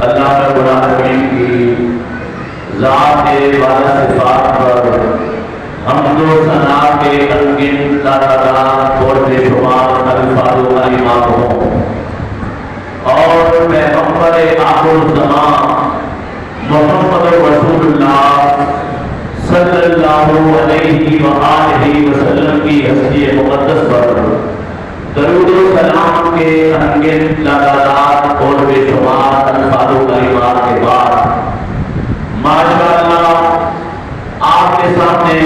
اللہ رب العالمین کی ذات والا صفات پر حمد و ثنا کے انگن تعداد اور بے شمار الفاظ و کلمات ہوں، اور پیغمبر آخر الزمان محمد رسول اللہ صلی اللہ علیہ وآلہ وسلم کی ہستی مقدس پر درود و سلام کے انگن تعداد اور بے شمار الفاظ و کلمات کے بعد ماشاءاللہ آپ کے سامنے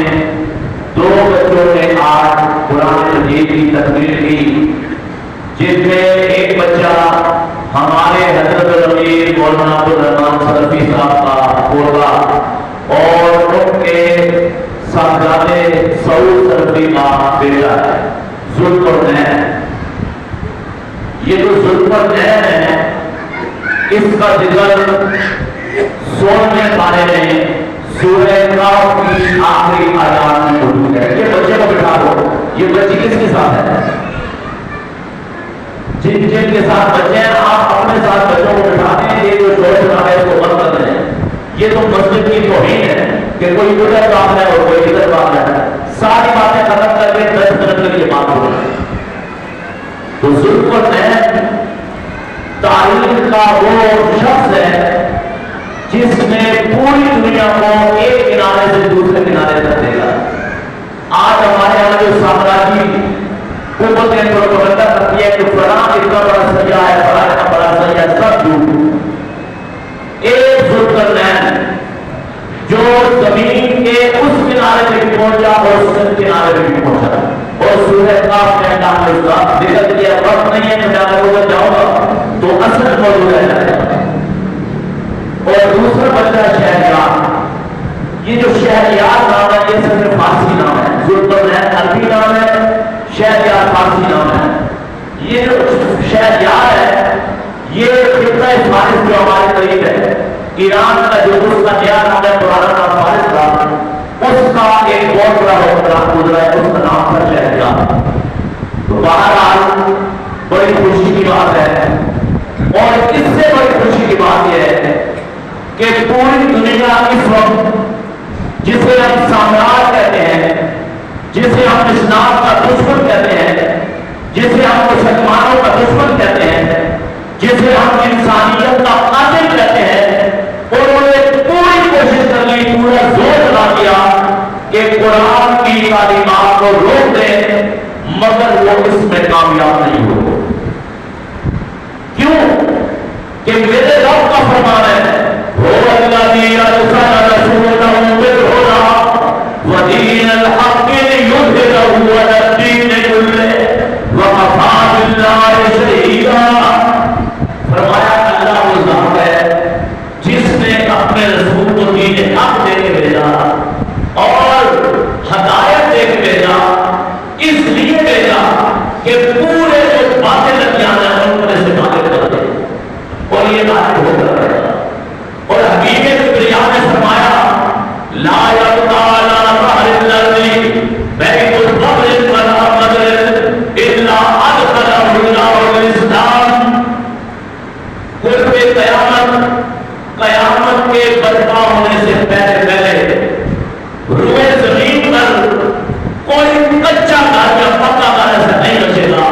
دو بچوں نے آج قرآن مجید کی تقریر کی، جن میں ایک بچہ ہمارے حضرت امیر مولانا عبدالرحمان سلفی صاحب کا ہوگا اور ان کے صاحبزادے سعود سلفی کا بیٹا ہے ذوالقرنین۔ یہ جو ذوالقرنین ہے اس کا ذکر 16ویں پارے میں سورہ کاف کی آخری آیات میں موجود ہے۔ یہ بچے کو بٹھا دو، یہ بچی کس کے ساتھ ہے؟ جن کے ساتھ بچے ہیں آپ اپنے ساتھ بچوں کو بٹھاتے ہیں، یہ جو شور سنا ہے اس کو بند کر دیں۔ یہ تو مسجد کی توہین ہے کہ کوئی ادھر بات ہے اور کوئی ادھر بات ہے، ساری باتیں ختم کر کے 10 منٹ کے لیے بات ہو رہی ہے۔ تو ذوالقرنین تاریخ کا وہ شخص ہے جس نے پوری دنیا کو ایک کنارے سے دوسرے کنارے تک دے گا۔ آج ہمارے یہاں جو سامراجی قوتیں پروپیگنڈا کرتی ہے کہ فلاں اتنا بڑا سیاح ہے، فلاں اتنا بڑا سیاح ہے، سب جھوٹ۔ ایک ذوالقرنین جو زمین کے اس کنارے پہ بھی پہنچا اور اس کنارے پہ بھی پہنچا، اور سورہ کاف میں اللہ نے اس کا ذکر کیا۔ وقت نہیں ہے کہ میں آپ کو جاؤں گا تو اصل موضوع رہ جائے گا۔ اور دوسرا بچہ شہریار، یہ جو شہریار نام ہے یہ صرف فارسی نام ہے، ذوالقرنین عربی نام ہے، شہریار فارسی نام ہے۔ یہ جو شہریار ہے یہ خطہ فارس جو ہمارے قریب ہے، ایران کا جو اس کا نیا نام ہے پرانا نام فارس کا، اس کا ایک بہت بڑا حکمران گزرا ہے، اس کا نام تھا شہریار۔ تو بہرحال بڑی خوشی کی بات ہے، اور اس سے بڑی خوشی کی بات یہ ہے کہ پوری دنیا اس وقت جسے ہم سامراج کہتے ہیں، جسے ہم اسلام کا دشمن کہتے ہیں، جسے ہم مسلمانوں کا دشمن کہتے ہیں، جسے ہم انسانیت کا قاتل کہتے ہیں، انہوں نے پوری کوشش کر لی، پورا زور لگا دیا کہ قرآن کی تعلیمات کو روک دیں، مگر وہ اس میں کامیاب نہیں ہو۔ کیوں؟ کہ میرے رب کا فرمان ہے هو الذي أرسل رسوله بالهدى ودين الحق ليظهره على الدين كله وكفى بالله شهيدا۔ فرمایا اللہ وہ ذات ہے جس نے اپنے رسول کو دین حق دے کے بھیجا اور ہدایت دے کے بھیجا، اس لیے بھیجا کہ پورے جو باطل ادیان ہیں ان پر سے باطل کر دے، اور یہ بات ہو کر رہے گا۔ اور حبیب کبریا نے فرمایا لا یبقى على ظهر الارض بیت القبر ولا مدر الا ادخله الله الاسلام۔ قرب قیامت کے برپا ہونے سے پہلے روئے زمین پر کوئی کچا گھر یا پکا گھر ایسا نہیں بچے گا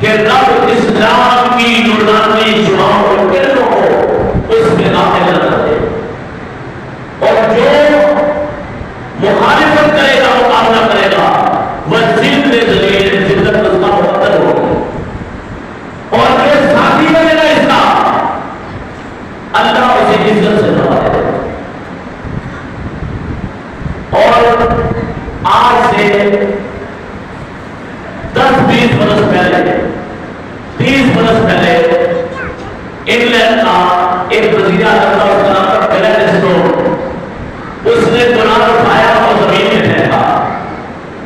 کہ رب اسلام کی نورانی شعاؤں اور کرنوں کو اس میں داخل نہ کر دے، اور جو مخالفت کرے گا، مقابلہ کرے گا، وہ ذل ذلیل ذلت اس کا مقدر ہوگی، اور جو ساتھی بنے گا اس کا اللہ اسے عزت سے نوازے گا۔ اور آج سے 10-20 برس پہلے، 30 برس پہلے انگلینڈ کا ایک وزیر اعظم تھا، اس کا نام تھا گلیڈسٹون۔ اس نے قرآن اٹھایا اور زمین میں پھینکا۔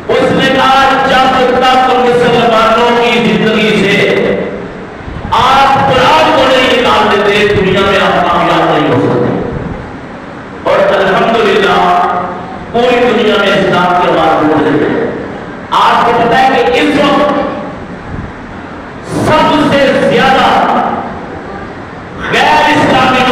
اس نے کہا جب تک مسلمانوں کی زندگی سے آپ قرآن کو نہیں نکال دیتے دنیا میں آپ کامیاب نہیں ہو سکتے۔ اور الحمدللہ پوری دنیا میں اسلام کی آواز اٹھ رہی ہے۔ آپ کو پتہ ہے کہ اس وقت سب سے زیادہ غیر اسلامی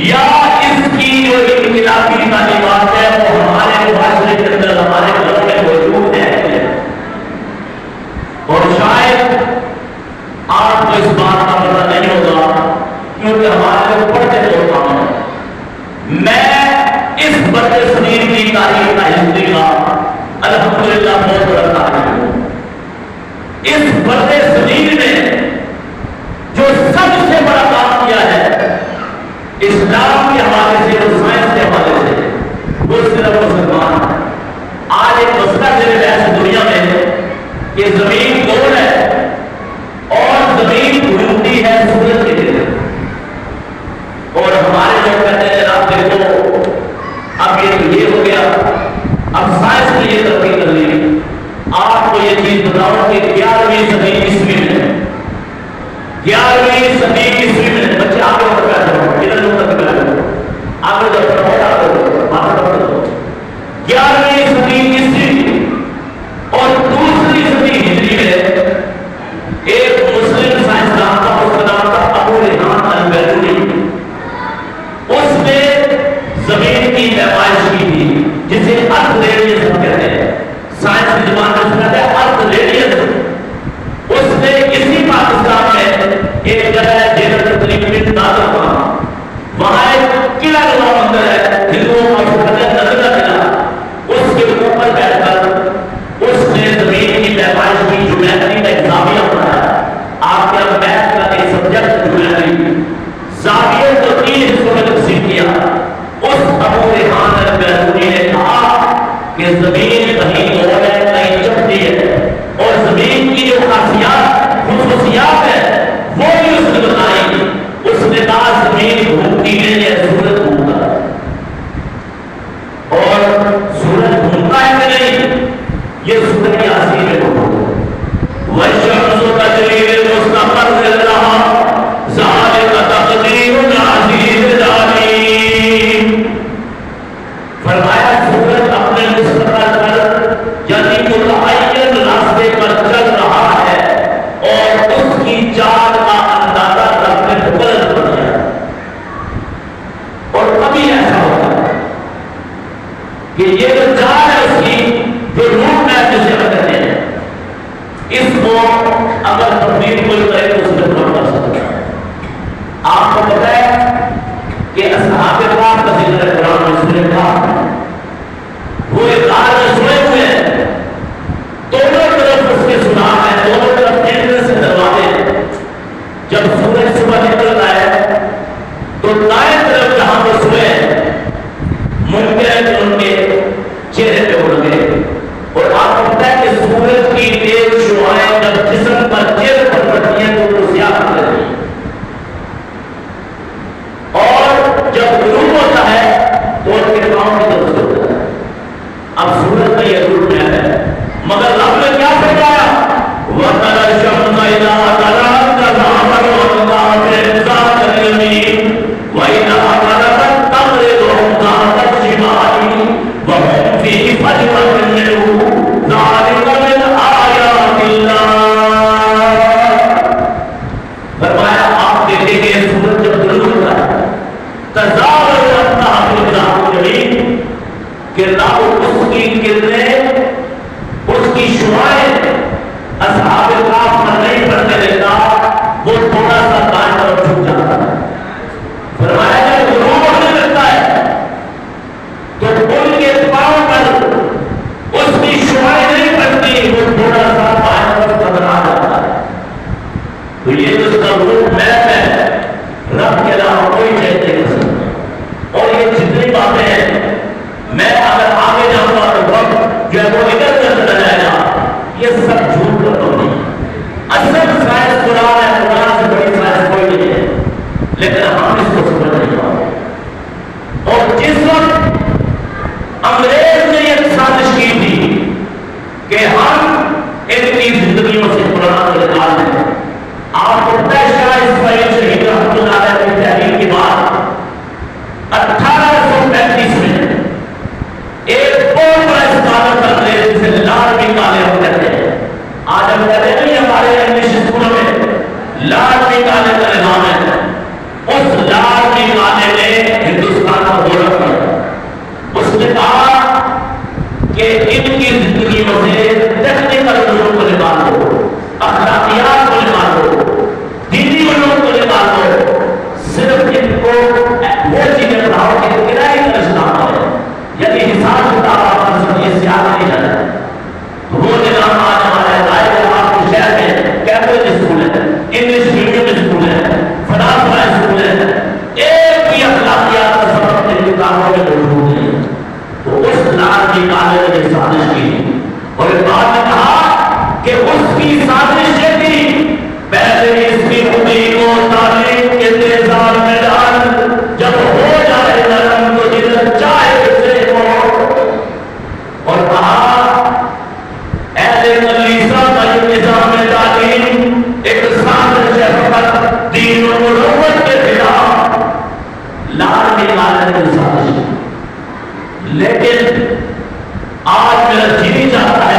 یا اس کی جو انقلابی تعلیمات ہے وہ ہمارے معاشرے کے اندر ہمارے گھروں میں موجود ہے. اور شاید آپ کو اس بات کا پتہ نہیں ہوگا کیونکہ ہمارے لوگ پڑھتے بہت کم ہیں. میں اس برد صغیر کی تاریخ کا ہسٹری کا الحمدللہ بہت بڑا تاریخ ہوں. اس برد صغیر نے جو سب سے بڑا کام کیا ہے اسلام کے حوالے سے اور سائنس کے حوالے سے وہ صرف مسلمان ہے. آج ایک مسئلہ میرے بحث دنیا میں ہے کہ زمین گول ہے اور زمین گھومتی ہے سورج کے لیے. اور ہمارے لوگ کہتے ہیں جناب دیکھو اب یہ ہو گیا, اب سائنس نے یہ ترقی کر لی. آپ کو یہ چیز بتاؤ کہ 11ویں صدی عیسوی میں 11ویں صدی عیسوی میں بچے آگے بڑھ بیٹھے ہو ادھر لوگ تک بیٹھے آگے جب پڑھو 11ویں صدی عیسوی اور دوسری صدی ہجری میں ایک مسلم سائنسدان کا اس کا نام تھا ابو ریحان البیرونی. اس نے زمین کی پیمائش کی تھی جسے ارتھ ریڈینس کہتے ہیں. سائنس کی زبان میں سنا ہے ارتھ ریڈینس. اس نے اسی پاکستان میں ایک جگہ ہے جیسے تقریباً نازل وہاں ایک قلعہ نما مندر ہے ہندوؤں کا نظر قلعہ. اس کے اوپر بیٹھ کر اس نے زمین کی پیمائش کی جیومیٹری کا ایک زاویہ بنایا. آپ کے میتھ کا ایک سبجیکٹ جیومیٹری زاویے کو 3 حصوں میں تقسیم کیا. اس ابو ریحان البیرونی نے کہا کہ زمین کہیں گول ہے کہیں چپٹی ہے اور زمین کی جو خصوصیات ہے وہ بھی اس نے بتائی. اس نے کہا زمین گھومتی ہے یا سورج گھومتا ہے, اور سورج گھومتا ہے کہ نہیں یہ سورج کی اصلی میں وَالشَّمْسُ تَجْرِي لِمُسْتَقَرٍّ لَهَا ذَلِكَ تَقْدِيرُ الْعَزِيزِ الْعَلِيمِ. فرمایا سورج اپنے مستقر پر یعنی متعین راستے پر چل رہا ہے اور اس کی چال کا اندازہ کرنے میں غلط بن گیا. اور کبھی ایسا ہوتا ہے کہ یہ جو چال ہے اس کی جو روٹ میپ جسے کہتے ہیں اس کو اگر تبدیل کوئی کرے تو اس میں غلط کر سکتا ہے. آپ کو پتہ ہے کہ اصحاب کرام کا ذکر قرآن میں سورہ کہف وہ ایک غار میں سوئے ہوئے ہیں, دونوں طرف اس کے سنار ہیں, دونوں طرف انٹرنس سے دروازے. جب سورج صبح نکلتا ہے تو دائیں طرف جہاں وہ سوئے ممکن ہے کہ ان کے چہرے پہ اڑ گئے. اور آپ کو پتہ ہے کہ سورج کی تیز شعاعیں جب جسم پر چہرے پر پڑتی ہیں تو وہ سیاہ ہو جاتی ہیں, اور جب غروب ہوتا ہے تو ان کے پاؤں کی طرف ہوتا ہے. اب سورج کا یہ روٹ میں ہے مگر رب نے کیا فرمایا وَتَرَى الشَّمْسَ إِذَا طَلَعَتْ تَزَاوَرُ عَنْ ذَاتِ الْيَمِينِ وَإِذَا غَرَبَتْ تَقْرِضُهُمْ ذَاتَ الشِّمَالِ وَهُمْ فِي فَجْوَةٍ مِّنْهُ ذَلِكَ مِنْ آيَاتِ اللَّهِ. فرمایا آپ دیکھیں گے سورج جب طلوع ہوتا ہے تزاور رہتا ہے ذات اليمین کہ رب اس کی کرنیں اس کی شعاعیں اصحاب کہف پر نہیں پڑنے دیتا, وہ تھوڑا سا دائیں طرف جھک جاتا ہے. فرمایا جب غروب ہونے لگتا ہے تو ان کے پاؤں پر اس کی شعاعیں نہیں پڑتی, وہ تھوڑا سا دائیں طرف کترا جاتا ہے. تو یہ جو اس کا روٹ میپ ہے رب کے علاوہ کوئی چیز نہیں کر سکتا. اور یہ جتنی باتیں ہیں میں اگر آگے جاؤں گا تو وقت جو ہے وہ ادھر چلتا جائے گا. یہ سب جھوٹ کا تو نہیں. اصل سائنس قرآن ہے, قرآن سے بڑی سائنس کوئی نہیں ہے, لیکن ہم اس کو سمجھ نہیں پاتے. اور جس وقت انگریز نے یہ سازش کی تھی کہ ہم ان کی زندگیوں سے قرآن کو نکال دیں, آپ کو پتہ ہے شاہ اسماعیل شہید رحمۃ اللہ علیہ کی تحریر کے بعد 1835 میں ایک بہت بڑا اسکالر کا انگریز جسے لارڈ مکالے کہتے ہیں. آج ہم کہتے ہیں ہمارے انگلش اسکولوں میں لارڈ مکالے کا نظام ہے. اس لارڈ مکالے نے غور کیا. اس نے کہا کہ ان کی زندگیوں سے ٹیکنیکل علوم کو نکال دو، اخلاقیات کو نکال دو، دینی علوم کو نکال دو، صرف ان کو وہ چیزیں پڑھاؤ کہ کرائے کا اسلام ہے، یعنی حساب کتاب آپ کا یہ سیاح نہیں ہے. وہ نظام آج ہمارے رائے آپ کے شہر میں کیمبرج اسکول ہے، انگلش میڈیم اسکول ہے، فلاسفہ اسکول ہے، ایک بھی اخلاقیات کا سبق ان کتابوں میں موجود نہیں. تو اس لال کی کالج نے سازش کی اور ایک بات نے کہا کہ اس کی سازش یہ تھی پہلے اس کی خودی کو تعلیم کے تیزاب میں ڈال، جب ہو جائے نرم تو جن چاہے اسے کو. اور کہا اہل کلیسا کا یہ نظام تعلیم ایک سازش ہے فقط دین و مروت کے خلاف. لال کی کالج نے سازش. لیکن آج میرا جی چاہتا ہے